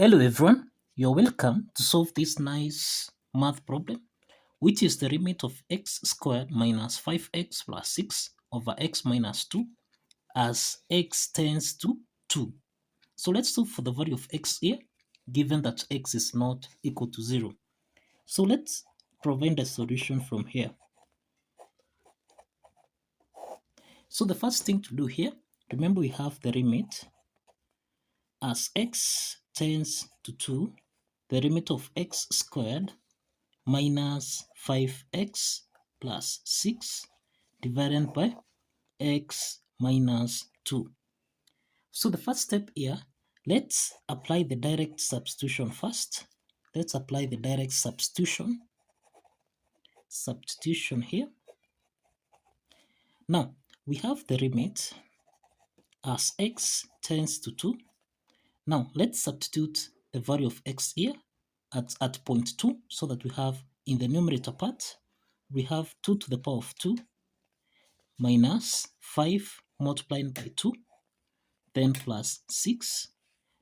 Hello everyone, you're welcome to solve this nice math problem, which is the limit of x squared minus 5x plus 6 over x minus 2 as x tends to 2. So let's solve for the value of x here, given that x is not equal to 0. So let's provide the solution from here. So the first thing to do here, remember we have the limit as x tends to 2, the limit of x squared minus 5x plus 6 divided by x minus 2. So the first step here, let's apply the direct substitution first. Let's apply the direct substitution here. Now, we have the limit as x tends to 2. Now, let's substitute the value of x here at point 2, so that we have in the numerator part, we have 2 to the power of 2 minus 5 multiplied by 2, then plus 6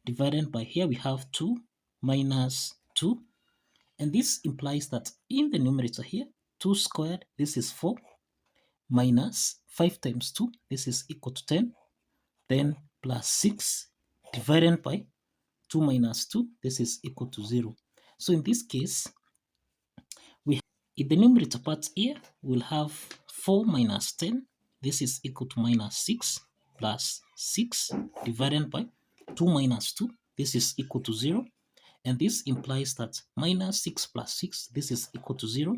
divided by, here we have 2 minus 2, and this implies that in the numerator here, 2 squared, this is 4, minus 5 times 2, this is equal to 10, then plus 6 divided by 2 minus 2, this is equal to 0. So in this case, in the numerator part here, we'll have 4 minus 10, this is equal to minus 6, plus 6 divided by 2 minus 2, this is equal to 0. And this implies that minus 6 plus 6, this is equal to 0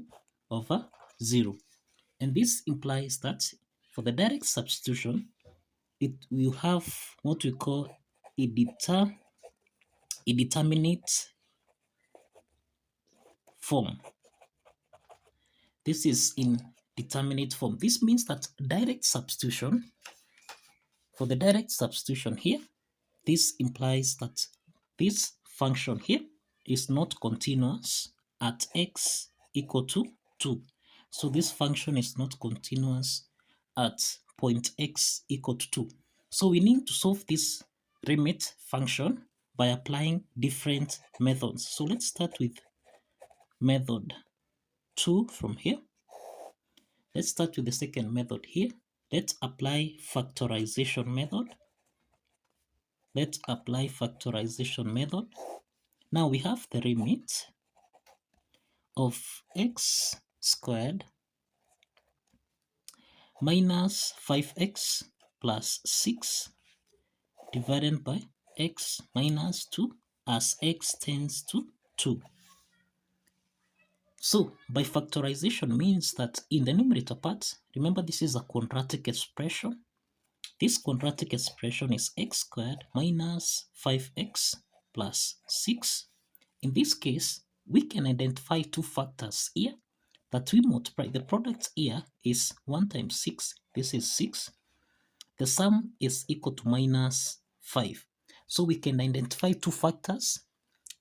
over 0. And this implies that for the direct substitution, it will have what we call a determinate form. This is in determinate form. This means that direct substitution, for the direct substitution here, this implies that this function here is not continuous at x equal to 2. So this function is not continuous at point x equal to 2. So we need to solve this limit function by applying different methods. So let's start with method 2 from here. Let's start with the second method here. Let's apply factorization method. Let's apply factorization method. Now we have the limit of x squared minus 5x plus 6 divided by x minus 2 as x tends to 2. So by factorization means that in the numerator part, remember this is a quadratic expression. This quadratic expression is x squared minus 5x plus 6. In this case, we can identify two factors here that we multiply. The product here is 1 times 6. This is 6. The sum is equal to minus 5. So we can identify two factors.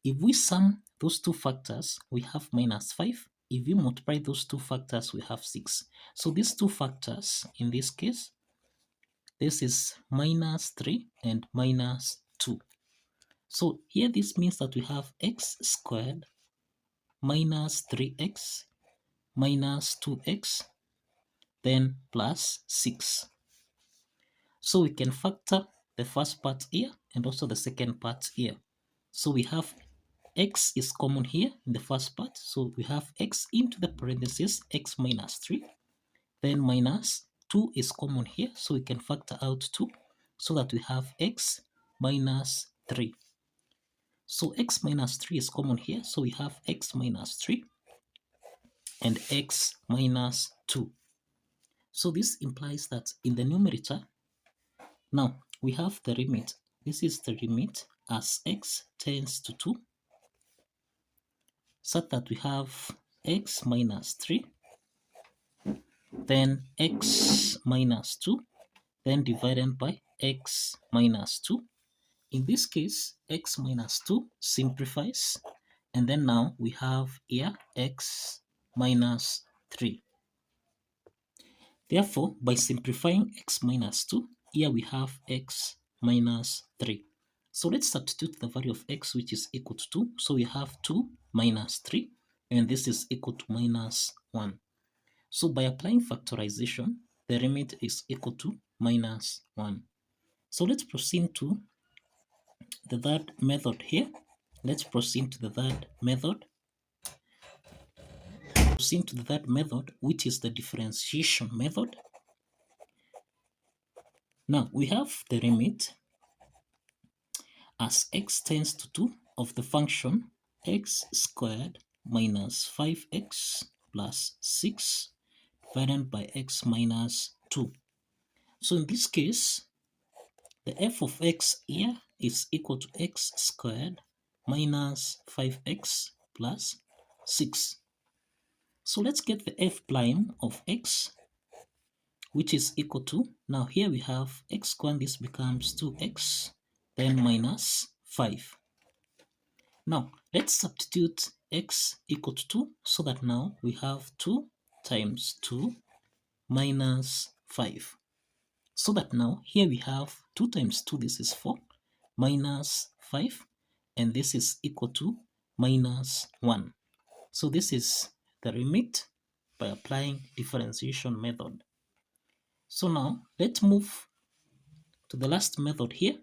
If we sum those two factors, we have minus 5. If we multiply those two factors, we have 6. So these two factors, in this case, this is minus 3 and minus 2. So here this means that we have x squared minus 3x minus 2x, then plus 6. So we can factor the first part here and also the second part here. So we have x is common here in the first part. So we have x into the parentheses, x minus 3. Then minus 2 is common here. So we can factor out 2 so that we have x minus 3. So x minus 3 is common here. So we have x minus 3 and x minus 2. So this implies that in the numerator, now we have the limit. This is the limit as x tends to 2, such that we have x minus 3, then x minus 2, then divided by x minus 2. In this case, x minus 2 simplifies, and then now we have here x minus 3. Therefore, by simplifying x minus 2, here we have x minus 3. So let's substitute the value of x, which is equal to 2. So we have 2 minus 3, and this is equal to minus 1. So by applying factorization, the limit is equal to minus 1. So let's proceed to the third method here. Let's proceed to the third method. Proceed to the third method, which is the differentiation method. Now we have the limit as x tends to 2 of the function x squared minus 5x plus 6 divided by x minus 2. So in this case, the f of x here is equal to x squared minus 5x plus 6. So let's get the f prime of x, which is equal to, now here we have x squared, this becomes 2x, then minus 5. Now let's substitute x equal to 2, so that now we have 2 times 2 minus 5. So that now here we have 2 times 2, this is 4, minus 5, and this is equal to minus 1. So this is the limit by applying differentiation method. So now let's move to the last method here,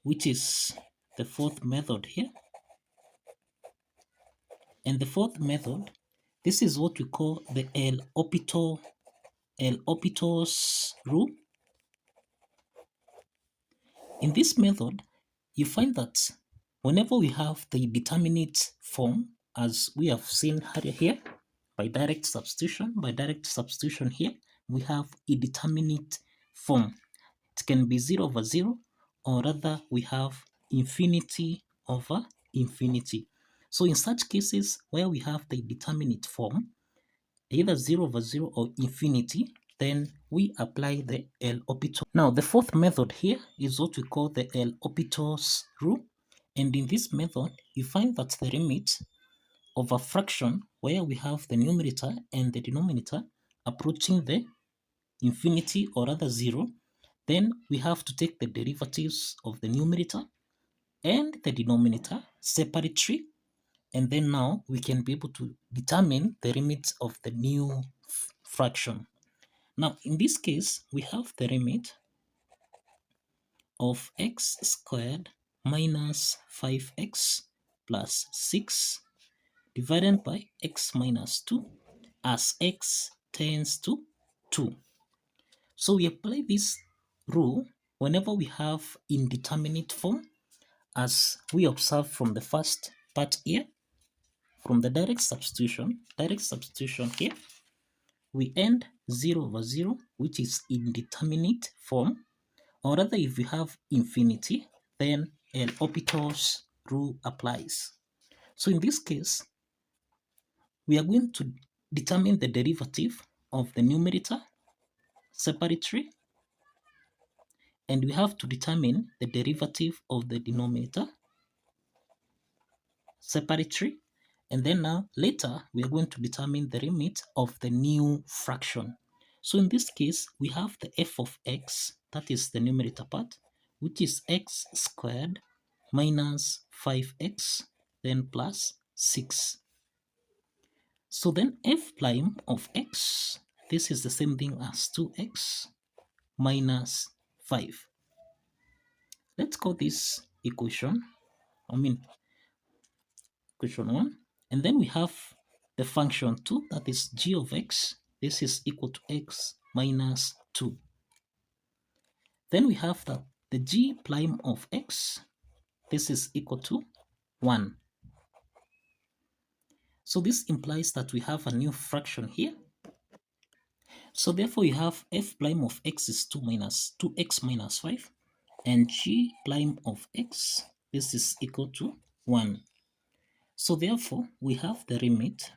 which is the fourth method here. And the fourth method, this is what we call the L'Hopital's rule. In this method, you find that whenever we have the determinate form, as we have seen here, by direct substitution here, we have a determinate form. It can be 0 over 0, or rather we have infinity over infinity. So in such cases where we have the determinate form, either 0 over 0 or infinity, then we apply the L'Hopital. Now the fourth method here is what we call the L'Hopital's rule. And in this method, you find that the limit of a fraction where we have the numerator and the denominator approaching the infinity or rather 0, then we have to take the derivatives of the numerator and the denominator separately, and then now we can be able to determine the limits of the new fraction. Now in this case, we have the limit of x squared minus 5x plus 6 divided by x minus 2 as x tends to 2. So we apply this rule whenever we have indeterminate form, as we observe from the first part here. From the direct substitution here, we end 0 over 0, which is indeterminate form, or rather if we have infinity, then L'Hopital's rule applies. So in this case, we are going to determine the derivative of the numerator separately, and we have to determine the derivative of the denominator separately, and then now later we are going to determine the limit of the new fraction. So in this case, we have the f of x, that is the numerator part, which is x squared minus 5x, then plus 6. So then f prime of x, this is the same thing as 2x minus 5. Let's call this equation 1. And then we have the function 2, that is g of x. This is equal to x minus 2. Then we have the g prime of x. This is equal to 1. So this implies that we have a new fraction here. So therefore you have f prime of x is 2x minus 5, and g prime of x, this is equal to 1. So therefore we have the limit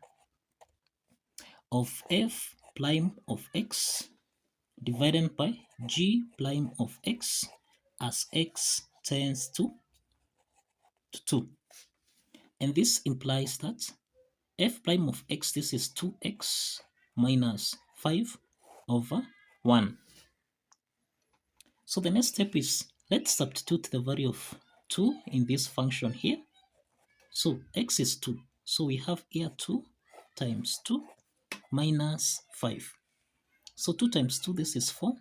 of f prime of x divided by g prime of x as x tends to 2. And this implies that f prime of x, this is 2x minus 5 over 1. So the next step is Let's substitute the value of 2 in this function here. So x is 2. So we have here 2 times 2 minus 5. So 2 times 2, this is 4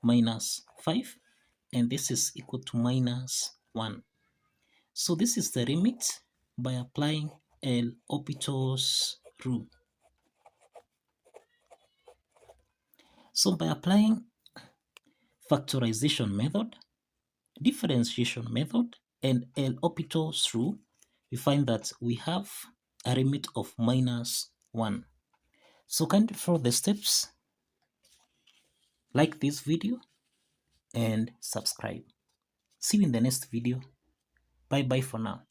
minus 5, and this is equal to minus 1. So this is the limit by applying L'Hopital's rule. So by applying factorization method, differentiation method, and L'Hopital's rule, we find that we have a limit of minus 1. So kindly follow the steps, like this video, and subscribe. See you in the next video. Bye bye for now.